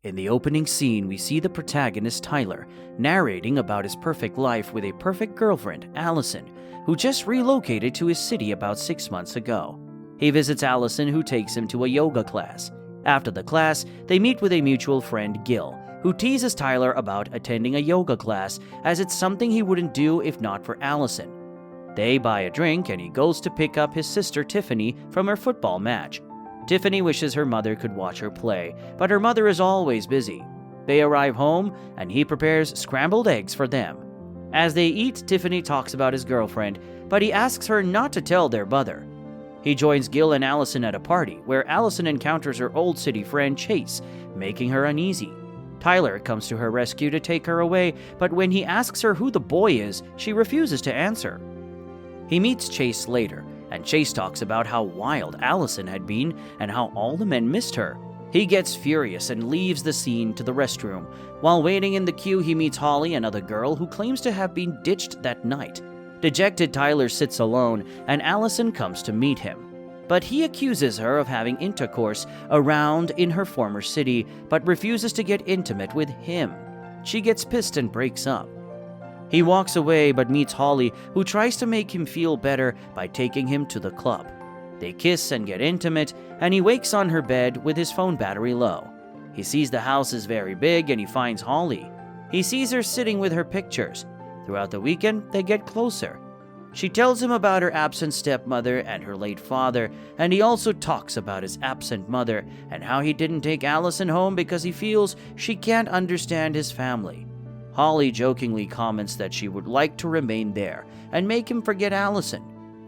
In the opening scene, we see the protagonist Tyler narrating about his perfect life with a perfect girlfriend, Allison, who just relocated to his city about 6 months ago. He visits Allison, who takes him to a yoga class. After the class, they meet with a mutual friend, Gil, who teases Tyler about attending a yoga class as it's something he wouldn't do if not for Allison. They buy a drink and he goes to pick up his sister Tiffany from her football match. Tiffany wishes her mother could watch her play, but her mother is always busy. They arrive home and he prepares scrambled eggs for them. As they eat, Tiffany talks about his girlfriend, but he asks her not to tell their mother. He joins Gil and Allison at a party, where Allison encounters her old city friend Chase, making her uneasy. Tyler comes to her rescue to take her away, but when he asks her who the boy is, she refuses to answer. He meets Chase later, and Chase talks about how wild Allison had been and how all the men missed her. He gets furious and leaves the scene to the restroom. While waiting in the queue, he meets Holly, another girl who claims to have been ditched that night. Dejected, Tyler sits alone, and Allison comes to meet him. But he accuses her of having intercourse around in her former city, but refuses to get intimate with him. She gets pissed and breaks up. He walks away but meets Holly, who tries to make him feel better by taking him to the club. They kiss and get intimate, and he wakes on her bed with his phone battery low. He sees the house is very big and he finds Holly. He sees her sitting with her pictures. Throughout the weekend, they get closer. She tells him about her absent stepmother and her late father, and he also talks about his absent mother and how he didn't take Allison home because he feels she can't understand his family. Holly jokingly comments that she would like to remain there and make him forget Allison.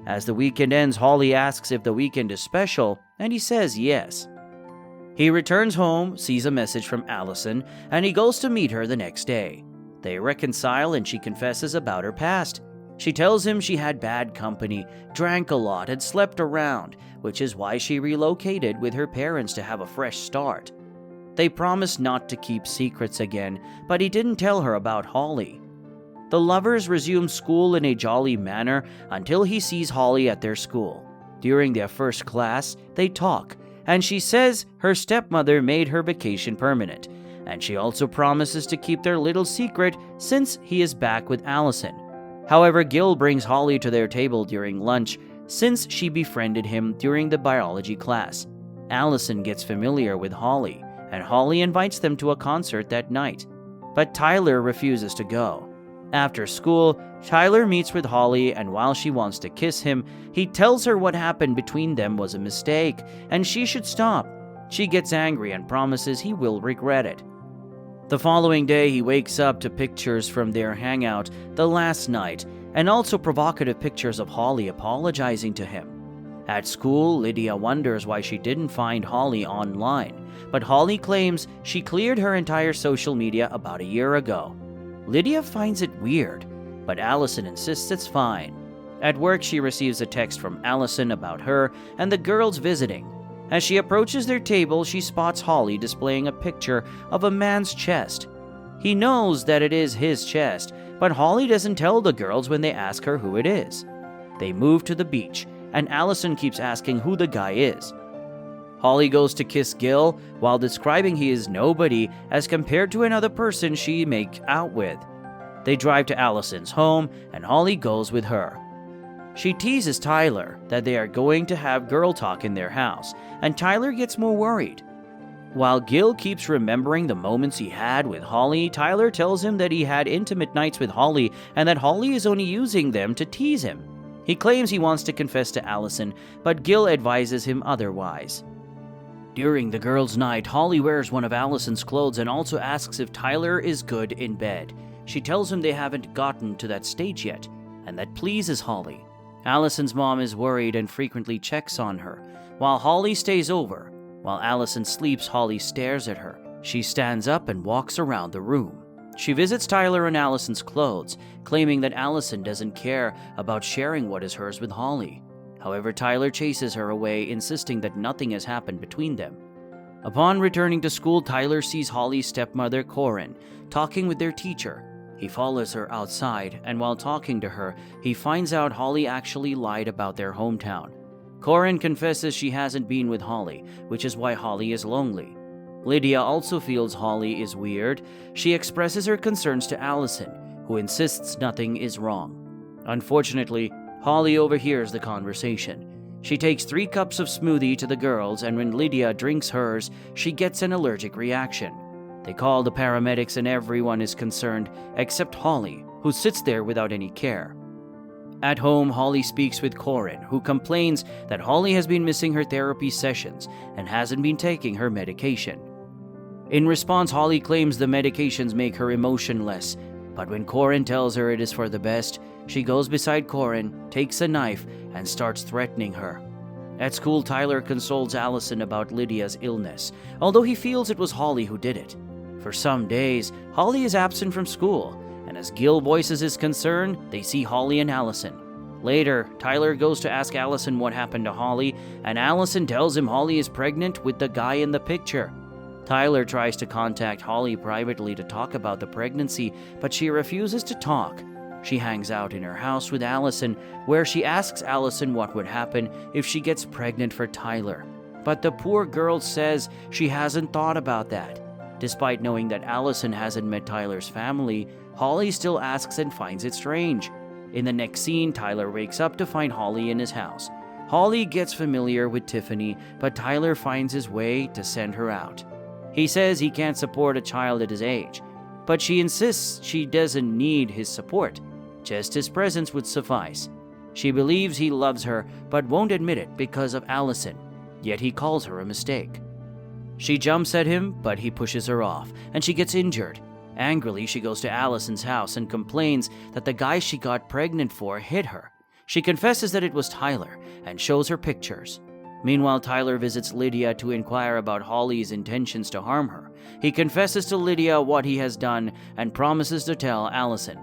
As the weekend ends, Holly asks if the weekend is special, and he says yes. He returns home, sees a message from Allison, and he goes to meet her the next day. They reconcile and she confesses about her past. She tells him she had bad company, drank a lot, and slept around, which is why she relocated with her parents to have a fresh start. They promise not to keep secrets again, but he didn't tell her about Holly. The lovers resume school in a jolly manner until he sees Holly at their school. During their first class, they talk, and she says her stepmother made her vacation permanent, and she also promises to keep their little secret since he is back with Allison. However, Gil brings Holly to their table during lunch since she befriended him during the biology class. Allison gets familiar with Holly, and Holly invites them to a concert that night. But Tyler refuses to go. After school, Tyler meets with Holly, and while she wants to kiss him, he tells her what happened between them was a mistake, and she should stop. She gets angry and promises he will regret it. The following day, he wakes up to pictures from their hangout the last night, and also provocative pictures of Holly apologizing to him. At school, Lydia wonders why she didn't find Holly online, but Holly claims she cleared her entire social media about a year ago. Lydia finds it weird, but Allison insists it's fine. At work, she receives a text from Allison about her and the girls visiting. As she approaches their table, she spots Holly displaying a picture of a man's chest. He knows that it is his chest, but Holly doesn't tell the girls when they ask her who it is. They move to the beach, and Allison keeps asking who the guy is. Holly goes to kiss Gil while describing he is nobody as compared to another person she make out with. They drive to Allison's home, and Holly goes with her. She teases Tyler that they are going to have girl talk in their house, and Tyler gets more worried. While Gil keeps remembering the moments he had with Holly, Tyler tells him that he had intimate nights with Holly and that Holly is only using them to tease him. He claims he wants to confess to Allison, but Gil advises him otherwise. During the girls' night, Holly wears one of Allison's clothes and also asks if Tyler is good in bed. She tells him they haven't gotten to that stage yet, and that pleases Holly. Allison's mom is worried and frequently checks on her, while Holly stays over. While Allison sleeps, Holly stares at her. She stands up and walks around the room. She visits Tyler in Allison's clothes, claiming that Allison doesn't care about sharing what is hers with Holly. However, Tyler chases her away, insisting that nothing has happened between them. Upon returning to school, Tyler sees Holly's stepmother, Corinne, talking with their teacher. He follows her outside, and while talking to her, he finds out Holly actually lied about their hometown. Corinne confesses she hasn't been with Holly, which is why Holly is lonely. Lydia also feels Holly is weird. She expresses her concerns to Allison, who insists nothing is wrong. Unfortunately, Holly overhears the conversation. She takes 3 cups of smoothie to the girls, and when Lydia drinks hers, she gets an allergic reaction. They call the paramedics and everyone is concerned except Holly, who sits there without any care. At home, Holly speaks with Corin, who complains that Holly has been missing her therapy sessions and hasn't been taking her medication. In response, Holly claims the medications make her emotionless, but when Corin tells her it is for the best, she goes beside Corin, takes a knife, and starts threatening her. At school, Tyler consoles Allison about Lydia's illness, although he feels it was Holly who did it. For some days, Holly is absent from school, and as Gil voices his concern, they see Holly and Allison. Later, Tyler goes to ask Allison what happened to Holly, and Allison tells him Holly is pregnant with the guy in the picture. Tyler tries to contact Holly privately to talk about the pregnancy, but she refuses to talk. She hangs out in her house with Allison, where she asks Allison what would happen if she gets pregnant for Tyler. But the poor girl says she hasn't thought about that. Despite knowing that Allison hasn't met Tyler's family, Holly still asks and finds it strange. In the next scene, Tyler wakes up to find Holly in his house. Holly gets familiar with Tiffany, but Tyler finds his way to send her out. He says he can't support a child at his age, but she insists she doesn't need his support. Just his presence would suffice. She believes he loves her, but won't admit it because of Allison, yet he calls her a mistake. She jumps at him, but he pushes her off, and she gets injured. Angrily, she goes to Allison's house and complains that the guy she got pregnant for hit her. She confesses that it was Tyler and shows her pictures. Meanwhile, Tyler visits Lydia to inquire about Holly's intentions to harm her. He confesses to Lydia what he has done and promises to tell Allison.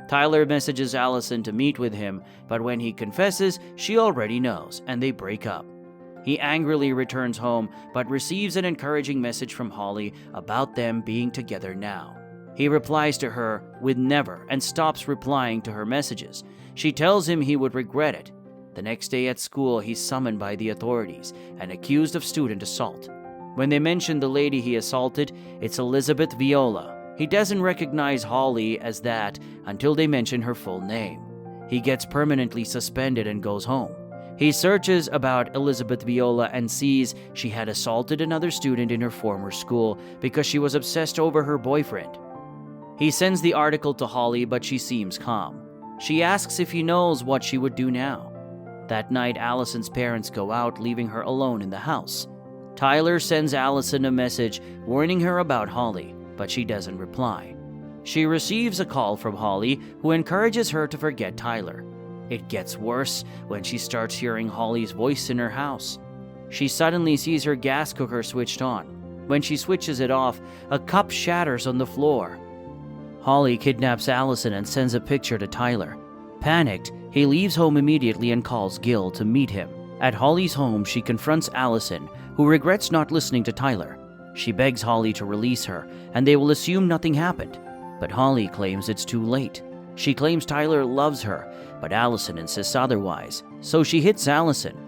Tyler messages Allison to meet with him, but when he confesses, she already knows, and they break up. He angrily returns home, but receives an encouraging message from Holly about them being together now. He replies to her with never and stops replying to her messages. She tells him he would regret it. The next day at school, he's summoned by the authorities and accused of student assault. When they mention the lady he assaulted, it's Elizabeth Viola. He doesn't recognize Holly as that until they mention her full name. He gets permanently suspended and goes home. He searches about Elizabeth Viola and sees she had assaulted another student in her former school because she was obsessed over her boyfriend. He sends the article to Holly, but she seems calm. She asks if he knows what she would do now. That night, Allison's parents go out, leaving her alone in the house. Tyler sends Allison a message warning her about Holly, but she doesn't reply. She receives a call from Holly, who encourages her to forget Tyler. It gets worse when she starts hearing Holly's voice in her house. She suddenly sees her gas cooker switched on. When she switches it off, a cup shatters on the floor. Holly kidnaps Allison and sends a picture to Tyler. Panicked, he leaves home immediately and calls Gil to meet him. At Holly's home, she confronts Allison, who regrets not listening to Tyler. She begs Holly to release her, and they will assume nothing happened. But Holly claims it's too late. She claims Tyler loves her, but Allison insists otherwise, so she hits Allison.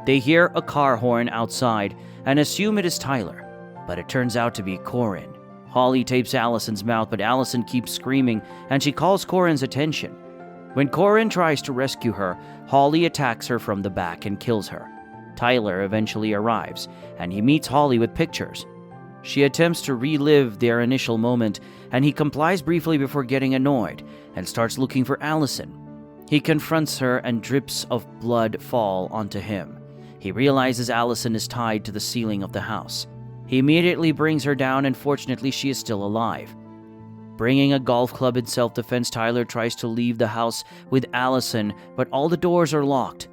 They hear a car horn outside and assume it is Tyler, but it turns out to be Corin. Holly tapes Allison's mouth, but Allison keeps screaming, and she calls Corin's attention. When Corin tries to rescue her, Holly attacks her from the back and kills her. Tyler eventually arrives, and he meets Holly with pictures. She attempts to relive their initial moment, and he complies briefly before getting annoyed and starts looking for Allison. He confronts her and drips of blood fall onto him. He realizes Allison is tied to the ceiling of the house. He immediately brings her down, and fortunately she is still alive. Bringing a golf club in self-defense, Tyler tries to leave the house with Allison, but all the doors are locked.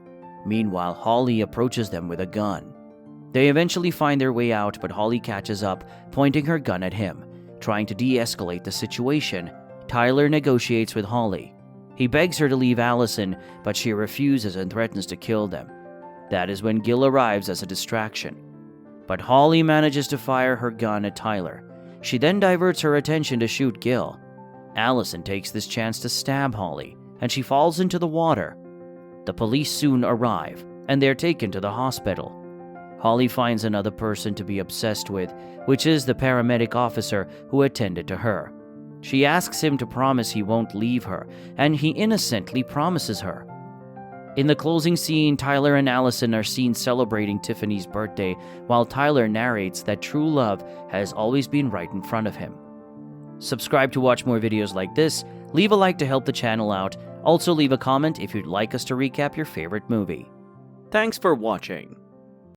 Meanwhile, Holly approaches them with a gun. They eventually find their way out, but Holly catches up, pointing her gun at him. Trying to de-escalate the situation, Tyler negotiates with Holly. He begs her to leave Allison, but she refuses and threatens to kill them. That is when Gil arrives as a distraction. But Holly manages to fire her gun at Tyler. She then diverts her attention to shoot Gil. Allison takes this chance to stab Holly, and she falls into the water. The police soon arrive, and they're taken to the hospital. Holly finds another person to be obsessed with, which is the paramedic officer who attended to her. She asks him to promise he won't leave her, and he innocently promises her. In the closing scene, Tyler and Allison are seen celebrating Tiffany's birthday, while Tyler narrates that true love has always been right in front of him. Subscribe to watch more videos like this, leave a like to help the channel out, also leave a comment if you'd like us to recap your favorite movie. Thanks for watching.